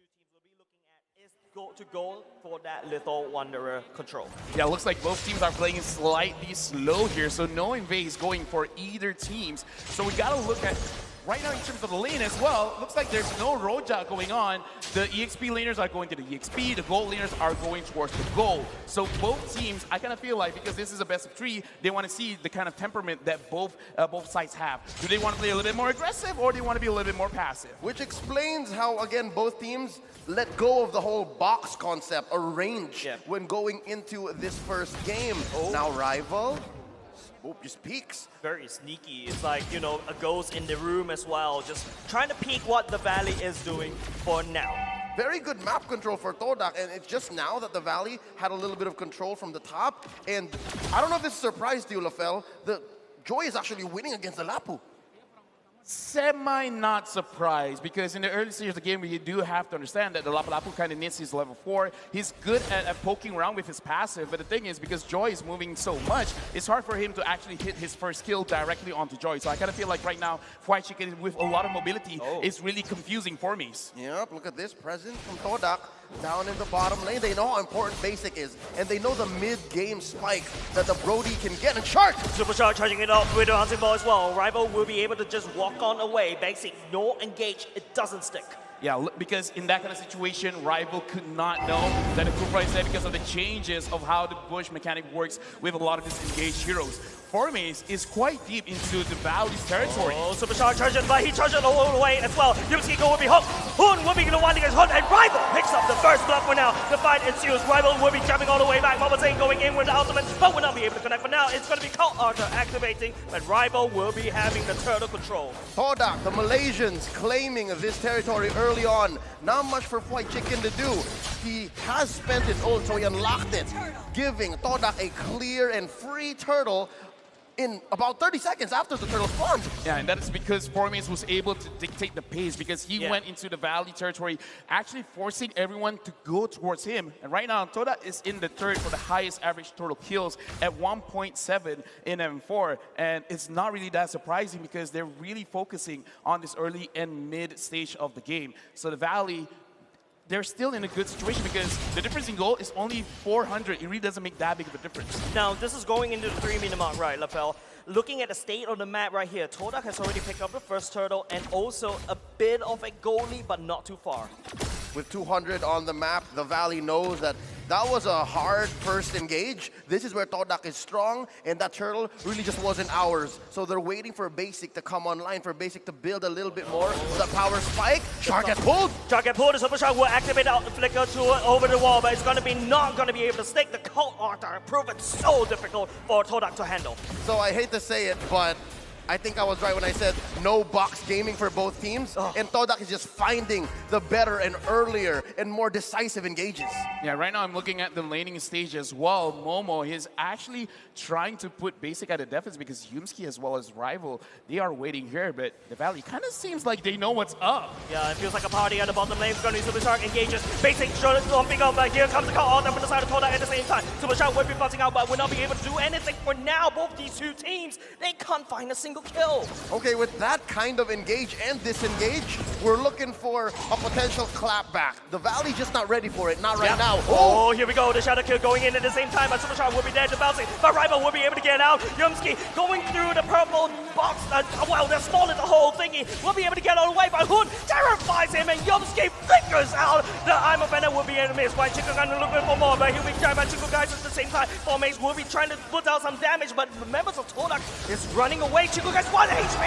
two teams will be looking at is go to goal for that little Wanderer control. Yeah, looks like both teams are playing slightly slow here, so no invade is going for either teams. So we gotta look at right now in terms of the lane as well. Looks like there's no roadblock going on. The EXP laners are going to the EXP, the gold laners are going towards the goal. So both teams, I kind of feel like, because this is a best of 3, they want to see the kind of temperament that both sides have. Do they want to play a little bit more aggressive, or do they want to be a little bit more passive? Which explains how, again, both teams let go of the whole box concept or range when going into this first game. Now Rival, just peeks. Very sneaky. It's like, you know, a ghost in the room as well, just trying to peek what TheValley is doing for now. Very good map control for Todak, and it's just now that TheValley had a little bit of control from the top. And I don't know if this is a surprise to you, Lafel, the Joy is actually winning against the Lapu. Semi not surprised, because in the early stage of the game, you do have to understand that the Lapu kind of needs his level 4. He's good at poking around with his passive, but the thing is, because Joy is moving so much, it's hard for him to actually hit his first kill directly onto Joy. So I kind of feel like right now, White Chicken with a lot of mobility is really confusing for me. Yep, look at this presence from Todak down in the bottom lane. They know how important Basic is, and they know the mid-game spike that the Brody can get. And Shark! Supercharge charging it up with the hunting ball as well. Rival will be able to just walk on away. Basic, no engage, it doesn't stick. Yeah, because in that kind of situation, Rival could not know that the Kufra is there because of the changes of how the bush mechanic works with a lot of disengaged heroes. Formace is quite deep into the Valley's territory. Supercharge charging, but he charges all the way as well. Yumski will be hooked. Hun will be the one against Hun, and Rival picks up the first blood for now. The fight ensues. Rival will be jumping all the way back. MobaZane going in with the ultimate, but will not be able to connect for now. It's going to be Cult Archer activating, but Rival will be having the turtle control. Todak, the Malaysians claiming this territory early on. Not much for White Chicken to do. He has spent his ult, so he unlocked it, giving Todak a clear and free turtle in about 30 seconds after the turtle spawned. Yeah, and that is because Formace was able to dictate the pace, because he went into the Valley territory, actually forcing everyone to go towards him. And right now, Todak is in the third for the highest average total kills at 1.7 in M4. And it's not really that surprising, because they're really focusing on this early and mid stage of the game. So the Valley, they're still in a good situation, because the difference in goal is only 400. It really doesn't make that big of a difference. Now, this is going into the 3-minute mark, right, Lafel? Looking at the state of the map right here, Todak has already picked up the first turtle and also a bit of a goal lead, but not too far. With 200 on the map, the Valley knows that that was a hard first engage. This is where Todak is strong, and that turtle really just wasn't ours. So they're waiting for Basic to come online, for Basic to build a little bit more. The power spike, Shark get pulled! Shark get pulled, the Super Shark will activate out the flicker to over the wall, but it's going to be not going to be able to stick. The Cult Archer prove it so difficult for Todak to handle. So I hate to say it, but I think I was right when I said no box gaming for both teams. And Todak is just finding the better and earlier and more decisive engages. Yeah, right now I'm looking at the laning stage as well. Momo is actually trying to put Basic at a deficit, because Yumski as well as Rival, they are waiting here, but the Valley kind of seems like they know what's up. Yeah, it feels like a party at the bottom lane. It's going to be Super Shark engages. Basic jumping up, but here comes the call on the side of Todak at the same time. Super Shark will be bouncing out, but will not be able to do anything for now. Both these two teams, they can't find a single kill. Okay, with that kind of engage and disengage, we're looking for a potential clapback. The Valley just not ready for it, not right now. Oh, here we go. The shadow kill going in at the same time, but Super Shark will be dead to bouncing, but Rival will be able to get out. Yumski going through the purple box. Well, they're smaller the whole thingy. Will be able to get all the way, but Hun terrifies him, and Yumski figures out the I'm a Bennett will be able to miss. White Chicken gonna look for more, but he'll be trying by Chico guys at the same time. Formace will be trying to put out some damage, but members of Todak is running away. Chico guys 1 HP,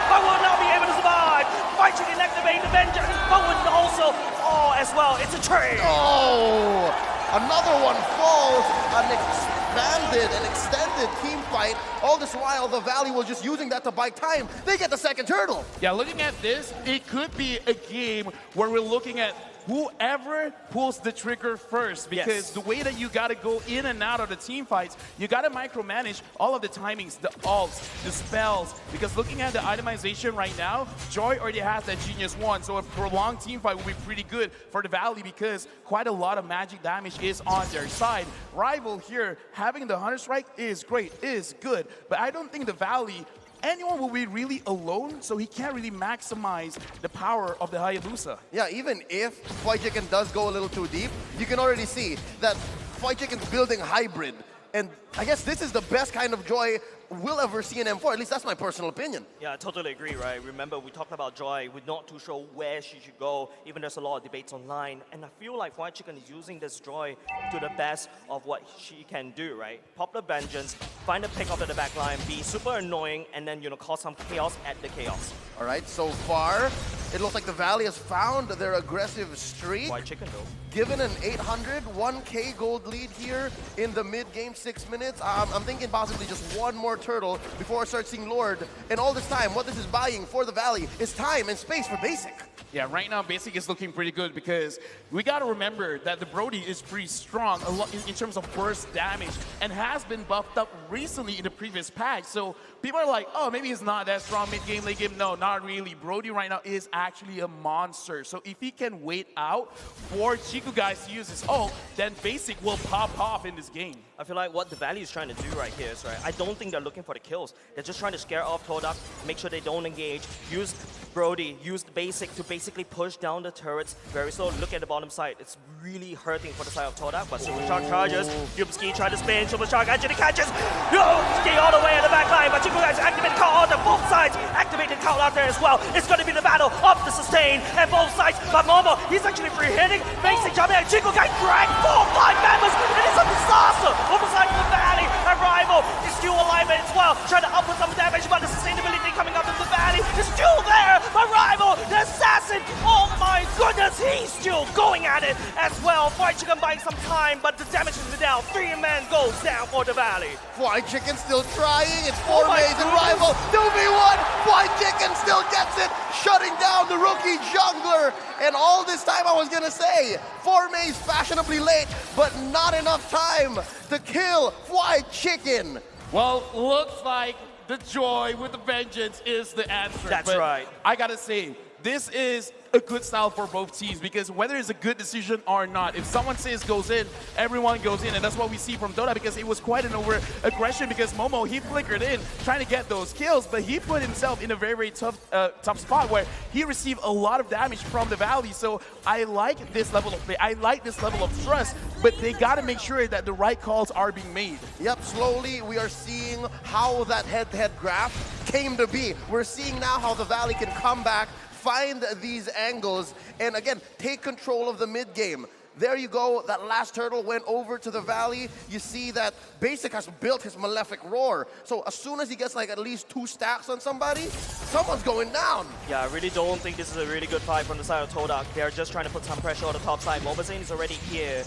but will not be able to survive. White Chicken activate the vengeance, but will also fall as well. It's a trade. Oh, another one falls. An expanded and extended team fight. All this while, the Valley was just using that to buy time. They get the second turtle. Yeah, looking at this, it could be a game where we're looking at whoever pulls the trigger first, because the way that you got to go in and out of the team fights, you got to micromanage all of the timings, the ults, the spells, because looking at the itemization right now, Joy already has that Genius 1, so a prolonged team fight will be pretty good for the Valley, because quite a lot of magic damage is on their side. Rival here, having the Hunter Strike is great, is good, but I don't think the Valley anyone will be really alone, so he can't really maximize the power of the Hayabusa. Yeah, even if Fried Chicken does go a little too deep, you can already see that Fried Chicken's building hybrid. And I guess this is the best kind of Joy we'll ever see in M4. At least that's my personal opinion. Yeah, I totally agree, right? Remember, we talked about Joy. We're not too sure where she should go. Even there's a lot of debates online. And I feel like Fried Chicken is using this Joy to the best of what she can do, right? Pop the Vengeance, find a pick off at the back line, be super annoying, and then, cause some chaos at the chaos. All right, so far, it looks like the Valley has found their aggressive streak. Fried Chicken, though. Given an 800, 1K gold lead here in the mid-game, 6 minutes. I'm thinking possibly just one more turtle before I start seeing Lord. And all this time, what this is buying for the Valley is time and space for Basic. Yeah, right now Basic is looking pretty good because we got to remember that the Brody is pretty strong in terms of burst damage and has been buffed up recently in the previous patch. So people are like, oh, maybe he's not that strong mid-game, late game. No, not really. Brody right now is actually a monster. So if he can wait out for Chiku guys to use his ult, then Basic will pop off in this game. I feel like what the Valley is trying to do right here is, I don't think they're looking for the kills. They're just trying to scare off Todak, make sure they don't engage, use Brody, use the Basic to basically push down the turrets very slow. Look at the bottom side. It's really hurting for the side of Todak, but Supershark charges. Yumski tries to spin. Supershark actually catches. Yumski all the way at the back line, but Chiku guys activate the call on both sides. Activate the call out there as well. It's going to be the battle of the sustain and both sides, but Momo, he's actually free-hitting. Basic jumping at Chiku guys drag 4-5 members, and it's a disaster. Overside from the Valley, and Rival is still alive as well. Trying to output some damage, but the sustainability coming up from the Valley is still there. But Rival, the assassin, oh my goodness, he's still going at it as well. Fried Chicken buying some time, but the damage is down. 3-man goes down for the Valley. Fried Chicken still trying. It's 4 Mays and Rival. 2v1. Fried Chicken still gets it, shutting down the rookie jungler. And all this time I was going to say, 4 Mays fashionably late, but not enough time to kill Fried Chicken. Well, looks like the Joy with the Vengeance is the answer. That's right. I gotta say, this is a good style for both teams because whether it's a good decision or not, if someone says goes in, everyone goes in, and that's what we see from Todak because it was quite an over-aggression because Momo, he flickered in trying to get those kills, but he put himself in a very, very tough spot where he received a lot of damage from the Valley. So I like this level of play. I like this level of trust, but they got to make sure that the right calls are being made. Yep, slowly we are seeing how that head-to-head graph came to be. We're seeing now how the Valley can come back, find these angles, and again, take control of the mid-game. There you go, that last turtle went over to the Valley. You see that Basic has built his Malefic Roar. So as soon as he gets like at least 2 stacks on somebody, someone's going down. Yeah, I really don't think this is a really good fight from the side of Todak. They're just trying to put some pressure on the top side. MobaZane is already here.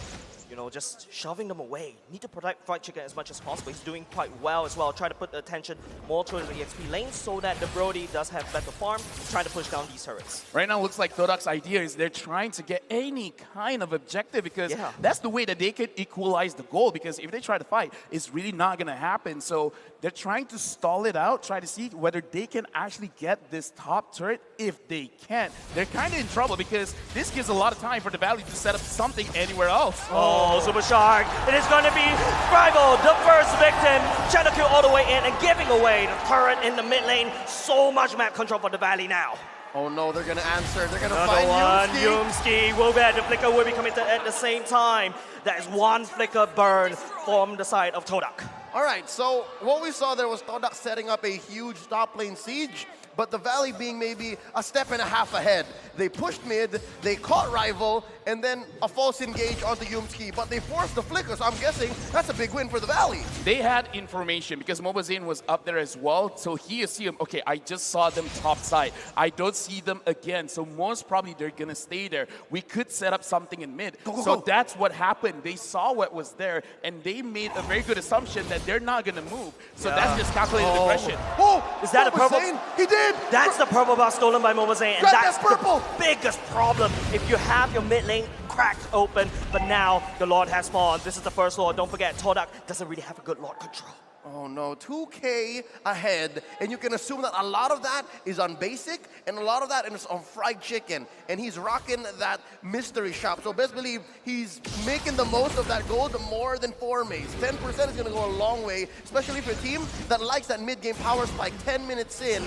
Just shoving them away. Need to protect Fried Chicken as much as possible. He's doing quite well as well. Try to put the attention more towards the EXP lane so that the Brody does have better farm. He's trying to push down these turrets. Right now, it looks like Todak's idea is they're trying to get any kind of objective because that's the way that they could equalize the goal because if they try to fight, it's really not going to happen. So they're trying to stall it out, try to see whether they can actually get this top turret. If they can't, they're kind of in trouble because this gives a lot of time for the Valley to set up something anywhere else. Oh, Supershark. It is going to be Rival, the first victim. Shadow kill all the way in and giving away the turret in the mid lane. So much map control for the Valley now. Oh no, they're going to answer. They're going to Another find one. Yumski will bet the flicker will be committed at the same time. That is one flicker burn from the side of Todak. All right, so what we saw there was Todak setting up a huge top lane siege, but the Valley being maybe a step and a half ahead. They pushed mid, they caught Rival, and then a false engage onto Yumski, but they forced the flicker, so I'm guessing that's a big win for the Valley. They had information because MobaZane was up there as well, so he assumed, okay, I just saw them top side. I don't see them again, so most probably they're gonna stay there. We could set up something in mid. So that's what happened. They saw what was there, and they made a very good assumption that they're not gonna move. So that's just calculated aggression. Oh, is that a purple? He did! That's the purple buff stolen by MobaZane, and Grab that's that purple. the biggest problem. If you have your mid lane cracked open, but now the Lord has spawned. This is the first Lord. Don't forget, Todak doesn't really have a good Lord control. Oh no, 2K ahead, and you can assume that a lot of that is on basic, and a lot of that is on fried chicken, and he's rocking that mystery shop. So best believe he's making the most of that gold more than 4 maze. 10% is gonna go a long way, especially for a team that likes that mid-game power spike 10 minutes in,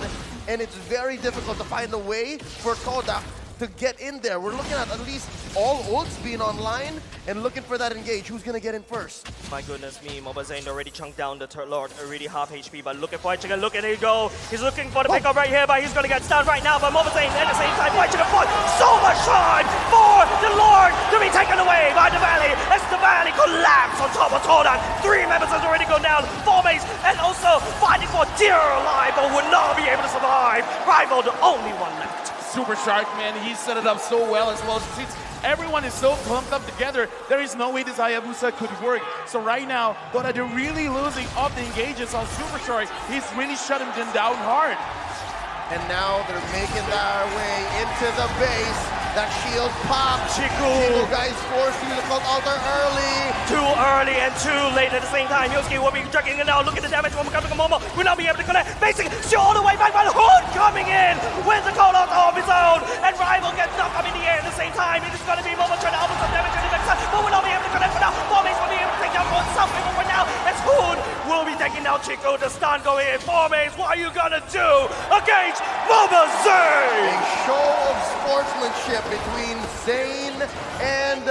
and it's very difficult to find a way for Todak to get in there. We're looking at least all ults being online and looking for that engage. Who's gonna get in first? My goodness me, MobaZane already chunked down the Turtle Lord, already half HP, but look at White Chicken, look at it go. He's looking for the pickup right here, but he's gonna get stunned right now, but MobaZane at the same time, White Chicken fought so much time for the Lord to be taken away by TheValley as TheValley collapse on top of Todak. 3 members has already gone down, 4 mates, and also fighting for dear life, but would not be able to survive. Rival, the only one left. Super Shark, man, he set it up so well as well. Since everyone is so clumped up together, there is no way this Hayabusa could work. So right now, Todak, they're really losing up the engages on Super Shark. He's really shutting them down hard. And now they're making their way into the base. That shield pop. Chiku guys forced to use the cult altar early. Too early and too late at the same time. Yosuke will be chucking it now. Look at the damage from coming from Momo. Will not be able to connect. Facing all the way back, but Hood coming in with the call out of his own. And Rival gets knocked up in the air at the same time. It is going to be Momo trying to output some damage to the backside, but will not be able to connect for now. Formace will be able to take down one South for now. As Hood will be taking down Chico. The stun going in. Formace, what are you going to do against MobaZane? A show of sportsmanship between Zane and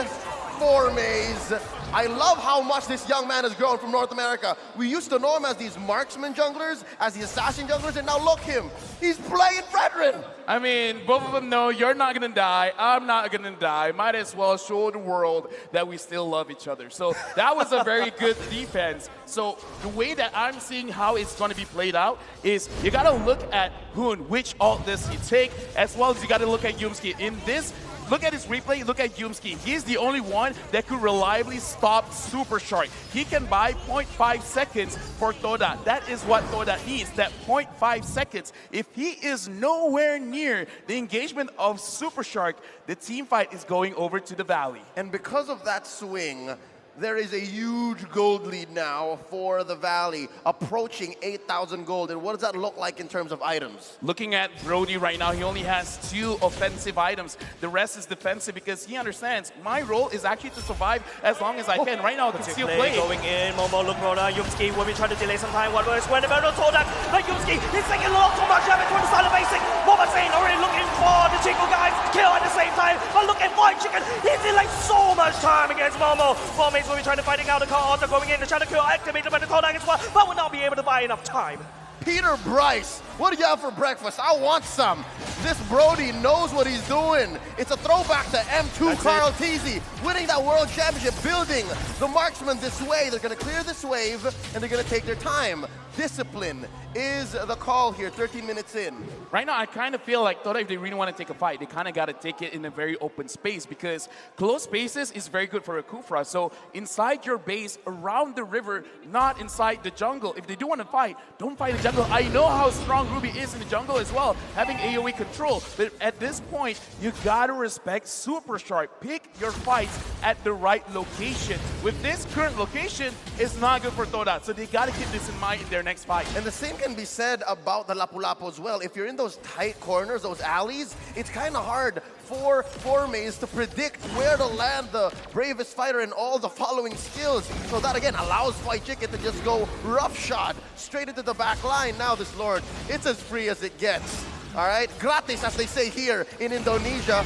Formaze. I love how much this young man has grown from North America. We used to know him as these marksman junglers, as the assassin junglers, and now look him. He's playing veteran. I mean, both of them know you're not gonna die, I'm not gonna die. Might as well show the world that we still love each other. So that was a very good defense. So the way that I'm seeing how it's gonna be played out is you gotta look at Hoon, which ult does he take, as well as you gotta look at Yumski. In this, look at his replay, look at Yumski. He's the only one that could reliably stop Super Shark. He can buy 0.5 seconds for Todak. That is what Todak needs, that 0.5 seconds. If he is nowhere near the engagement of Super Shark, the team fight is going over to TheValley. And because of that swing, there is a huge gold lead now for TheValley, approaching 8,000 gold. And what does that look like in terms of items? Looking at Brody right now, he only has 2 offensive items. The rest is defensive because he understands my role is actually to survive as long as I can. Right now, it's still playing. Going in, Momo, look, Rona, Yumski will be trying to delay some time. What was when about Todak? But Yumski, he's taking a lot too much damage from the side of basic. MobaZane already looking for the Chico guys kill at the same time. But look at White Chicken, he's delaying so much time against Momo. Formace will be trying to fighting out the call, also going in to try to kill activated by the Todak as well, but will not be able to buy enough time. Peter Bryce, what do you have for breakfast? I want some. This Brody knows what he's doing. It's a throwback to M2 That's Carl Teasy, winning that world championship, building the marksman this way. They're going to clear this wave, and they're going to take their time. Discipline is the call here, 13 minutes in. Right now, I kind of feel like Todak, if they really want to take a fight, they kind of got to take it in a very open space because close spaces is very good for a Kufra. So inside your base, around the river, not inside the jungle. If they do want to fight, don't fight in the jungle. I know how strong Ruby is in the jungle as well, having AoE control. But at this point, you got to respect Super Shark. Pick your fights at the right location. With this current location, it's not good for Todak. So they got to keep this in mind in their next fight. And the same can be said about the Lapu-Lapu as well. If you're in those tight corners, those alleys, it's kind of hard for Formaze to predict where to land the bravest fighter and all the following skills. So that again allows White Chicken to just go roughshod straight into the back line. Now this Lord, it's as free as it gets. All right, gratis as they say here in Indonesia,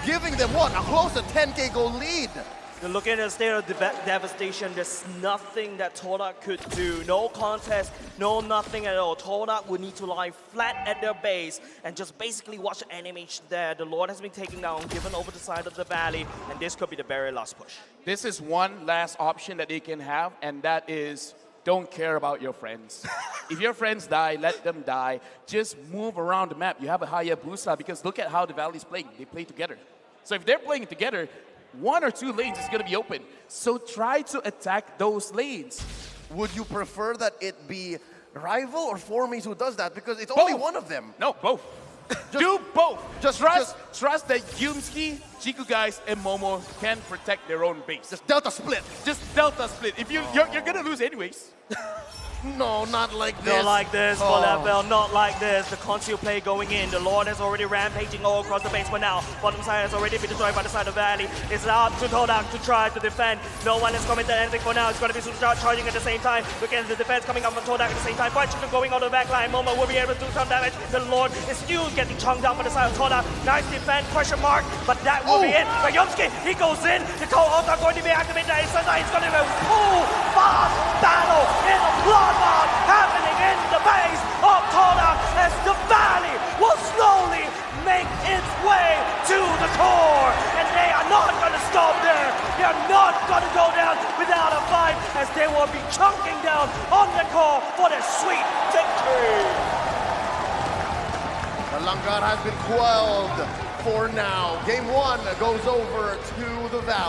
giving them what, a close to 10K goal lead. You're looking at the state of devastation. There's nothing that Todak could do. No contest, no nothing at all. Todak would need to lie flat at their base and just basically watch the animation there. The Lord has been taken down, given over the side of TheValley, and this could be the very last push. This is one last option that they can have, and that is don't care about your friends. If your friends die, let them die. Just move around the map. You have a Hayabusa because look at how TheValley's playing. They play together. So if they're playing together, 1 or 2 lanes is going to be open. So try to attack those lanes. Would you prefer that it be Rival or Formaze who does that? Because it's Both. only one of them. No, both. Do both. Just Trust that Yumski, Chiku guys, and Momo can protect their own base. Just Delta split. Just Delta split. If you're going to lose anyways. No, not like this. Not like this for Oh. Level, not like this. The conceal play going in. The Lord is already rampaging all across the base for now. Bottom side has already been destroyed by the side of Valley. It's up to Todak to try to defend. No one is committed anything for now. It's going to be Superstar charging at the same time. Look at the defense coming up from Todak at the same time. Fight Chicken going on the back line. Momo will be able to do some damage. The Lord is still getting chunked down by the side of Todak. Nice defense, question mark, but that will be it. But Yomski, he goes in. The co-hosts are going to be activated. It's going to be a full fast battle in a bloodbath happening in the base of Todak as the Valley will slowly make its way to the core. And they are not going to stop there. They are not going to go down without a fight as they will be chunking down on the core for the sweet victory. The Langar has been quelled for now. Game 1 goes over to the Valley.